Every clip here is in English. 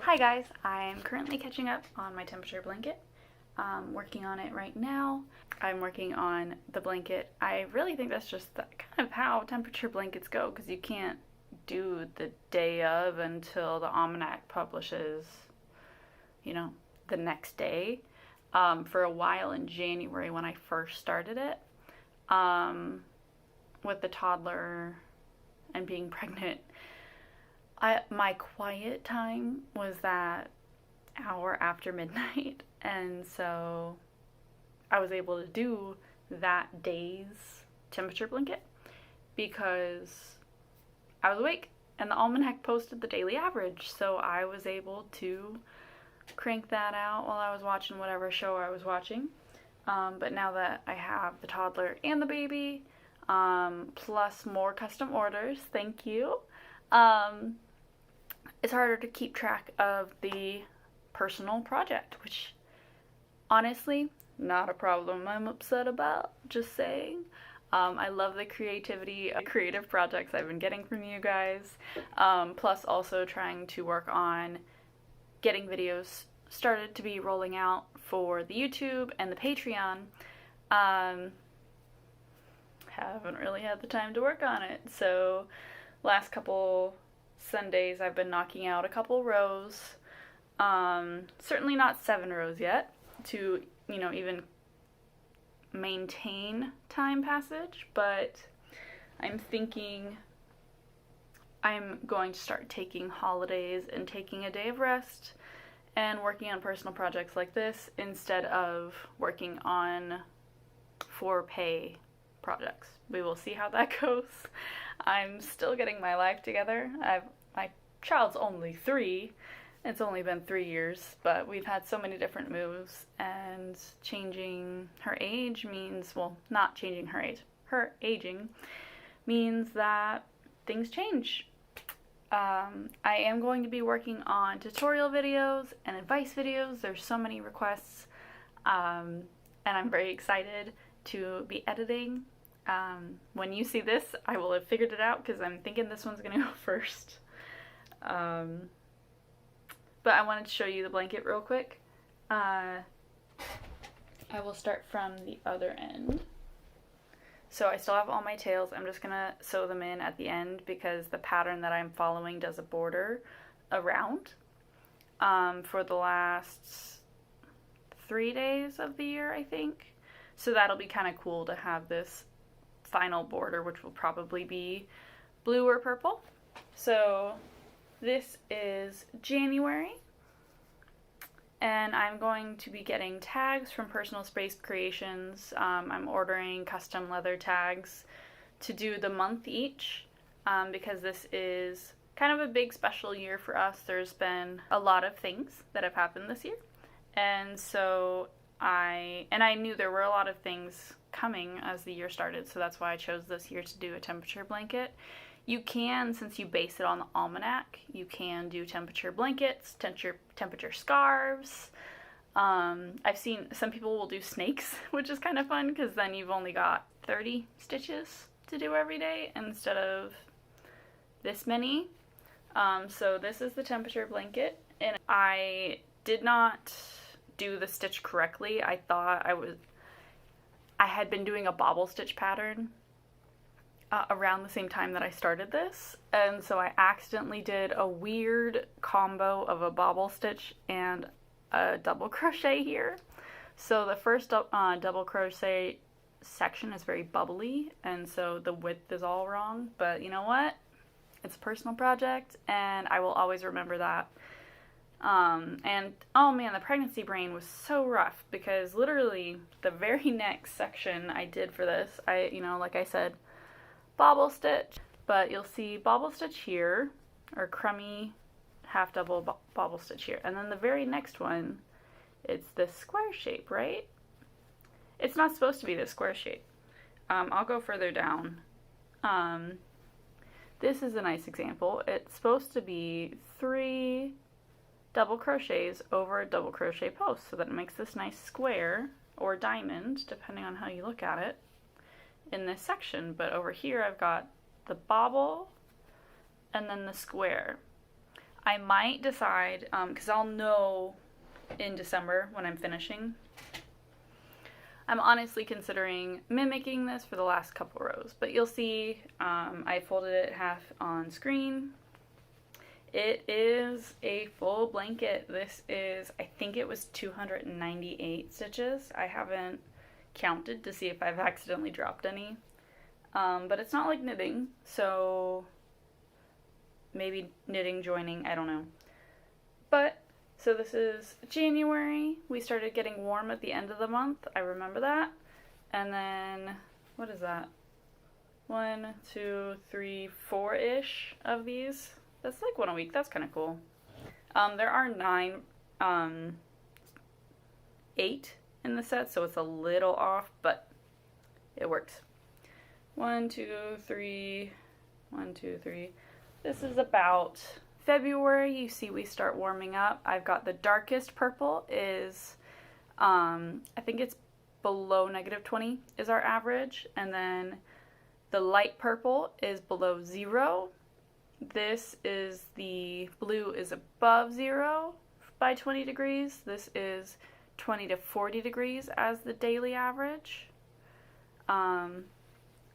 Hi guys, I'm currently catching up on my temperature blanket. Working on it right now. I'm working on the blanket. I really think that's just kind of how temperature blankets go, because you can't do the day of until the almanac publishes, the next day. For a while in January when I first started it, with the toddler and being pregnant, my quiet time was that hour after midnight, and so I was able to do that day's temperature blanket because I was awake and the almanac posted the daily average, so I was able to crank that out while I was watching whatever show I was watching. But now that I have the toddler and the baby, plus more custom orders, thank you, it's harder to keep track of the personal project, which honestly, not a problem I'm upset about, just saying. I love the creativity, creative projects I've been getting from you guys, plus also trying to work on getting videos started to be rolling out for the YouTube and the Patreon. Haven't really had the time to work on it, so last couple Sundays I've been knocking out a couple rows. Certainly not 7 rows yet to, even maintain time passage, but I'm thinking I'm going to start taking holidays and taking a day of rest and working on personal projects like this instead of working on for pay projects. We will see how that goes. I'm still getting my life together. My child's only 3. It's only been 3 years, but we've had so many different moves, and changing her age means, well, not changing her age, her aging means that things change. I am going to be working on tutorial videos and advice videos. There's so many requests, and I'm very excited to be editing. When you see this, I will have figured it out because I'm thinking this one's gonna go first. But I wanted to show you the blanket real quick. I will start from the other end. So I still have all my tails. I'm just gonna sew them in at the end because the pattern that I'm following does a border around for the last 3 days of the year, I think. So that'll be kind of cool to have this final border, which will probably be blue or purple. So this is January, and I'm going to be getting tags from Personal Space Creations. I'm ordering custom leather tags to do the month each, because this is kind of a big special year for us. There's been a lot of things that have happened this year, and so I knew there were a lot of things coming as the year started, so that's why I chose this year to do a temperature blanket. You can, since you base it on the almanac, you can do temperature blankets, temperature scarves. I've seen some people will do snakes, which is kind of fun because then you've only got 30 stitches to do every day instead of this many. So this is the temperature blanket, and I did not do the stitch correctly. I thought I had been doing a bobble stitch pattern around the same time that I started this, and so I accidentally did a weird combo of a bobble stitch and a double crochet here. So the first double crochet section is very bubbly, and so the width is all wrong, but you know what? It's a personal project, and I will always remember that. And oh man, the pregnancy brain was so rough because literally the very next section I did for this, like I said, bobble stitch, but you'll see bobble stitch here, or crummy half double bobble stitch here, and then the very next one, it's this square shape, right? It's not supposed to be this square shape. I'll go further down. This is a nice example. It's supposed to be 3 double crochets over a double crochet post, so that it makes this nice square or diamond, depending on how you look at it, in this section. But over here I've got the bobble and then the square. I might decide, because I'll know in December when I'm finishing. I'm honestly considering mimicking this for the last couple rows, but you'll see I folded it half on screen. It is a full blanket. This is, I think it was 298 stitches. I haven't counted to see if I've accidentally dropped any, but it's not like knitting, so maybe knitting, joining, I don't know. But so this is January. We started getting warm at the end of the month. I remember that. And then, what is that? 1, 2, 3, 4-ish of these. That's like one a week. That's kind of cool. There are 8 in the set, so it's a little off, but it works. 1, 2, 3, 1, 2, 3. This is about February. You see we start warming up. I've got the darkest purple is, I think it's below -20 is our average, and then the light purple is below 0. This is the blue is above 0 by 20 degrees. This is 20 to 40 degrees as the daily average.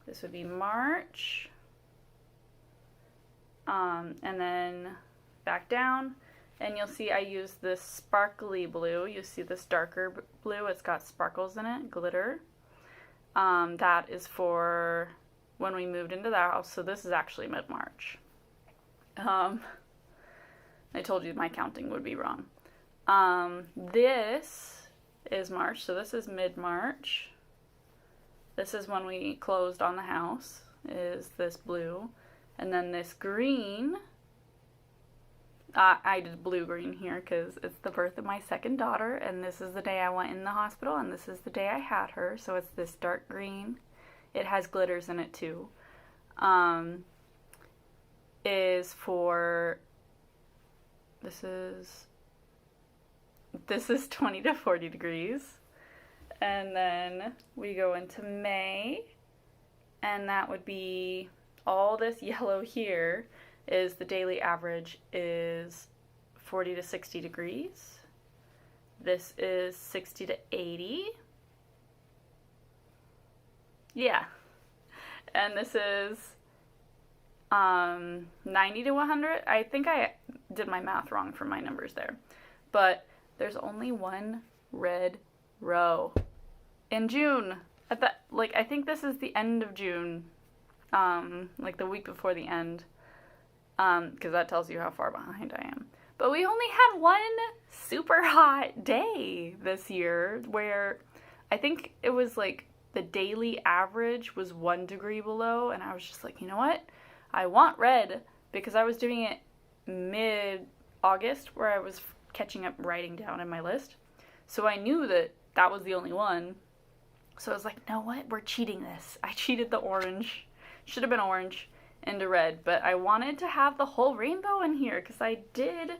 This would be March. And then back down, and you'll see I use this sparkly blue. You see this darker blue, it's got sparkles in it, glitter. That is for when we moved into the house, so this is actually mid-March. I told you my counting would be wrong. This is March, so this is mid-March. This is when we closed on the house, is this blue. And then this green, I did blue-green here because it's the birth of my second daughter, and this is the day I went in the hospital, and this is the day I had her, so it's this dark green. It has glitters in it too. Is for, this is 20 to 40 degrees. And then we go into May, and that would be all this yellow here is the daily average is 40 to 60 degrees. This is 60 to 80. Yeah. And this is 90 to 100. I think I did my math wrong for my numbers there. But there's only one red row in June. I think this is the end of June. Like the week before the end, because that tells you how far behind I am. But we only had one super hot day this year where I think it was like the daily average was 1 degree below, and I was just like, you know what? I want red, because I was doing it mid-August where I was catching up writing down in my list. So I knew that that was the only one. So I was like, you know what? We're cheating this. I cheated the orange. Should have been orange into red, but I wanted to have the whole rainbow in here because I did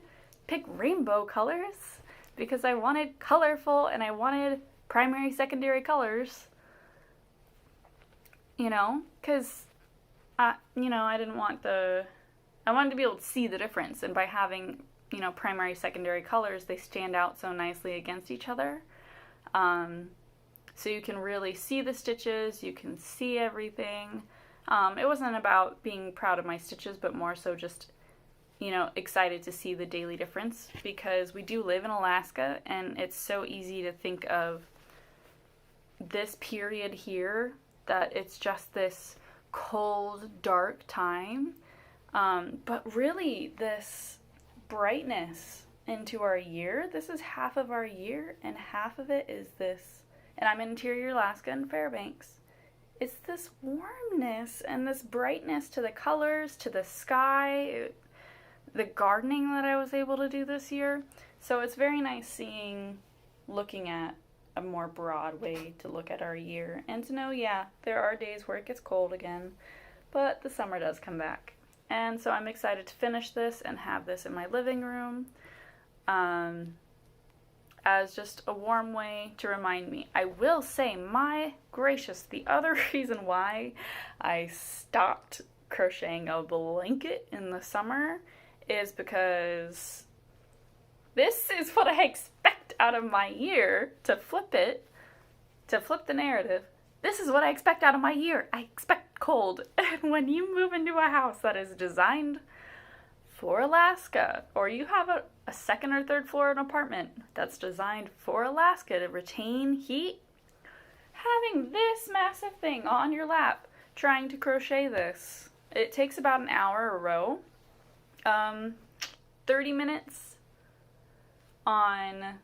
pick rainbow colors because I wanted colorful and I wanted primary, secondary colors, you know, because, I didn't want I wanted to be able to see the difference, and by having, primary, secondary colors, they stand out so nicely against each other. So you can really see the stitches, you can see everything. It wasn't about being proud of my stitches, but more so just, excited to see the daily difference, because we do live in Alaska, and it's so easy to think of this period here, that it's just this cold, dark time. But really, this brightness into our year, this is half of our year, and half of it is this, and I'm in interior Alaska in Fairbanks. It's this warmness and this brightness to the colors, to the sky, the gardening that I was able to do this year. So it's very nice looking at a more broad way to look at our year and to know, yeah, there are days where it gets cold again, but the summer does come back. And so I'm excited to finish this and have this in my living room. As just a warm way to remind me. I will say, my gracious, the other reason why I stopped crocheting a blanket in the summer is because this is what I expect out of my year. To flip the narrative, this is what I expect out of my year. I expect cold. And when you move into a house that is designed for Alaska, or you have a second or third floor apartment that's designed for Alaska to retain heat, having this massive thing on your lap, trying to crochet this, it takes about an hour a row. 30 minutes on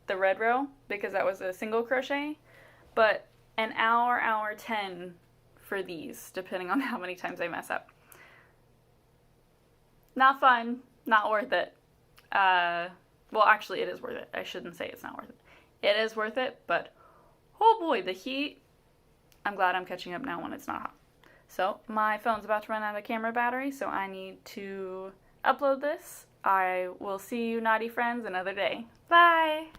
the red row, because that was a single crochet, but an hour 10 for these, depending on how many times I mess up. Not fun, not worth it. Well, actually, it is worth it. I shouldn't say it's not worth it. It is worth it, but oh boy, the heat. I'm glad I'm catching up now when it's not hot. So, my phone's about to run out of camera battery, so I need to upload this. I will see you naughty friends another day. Bye!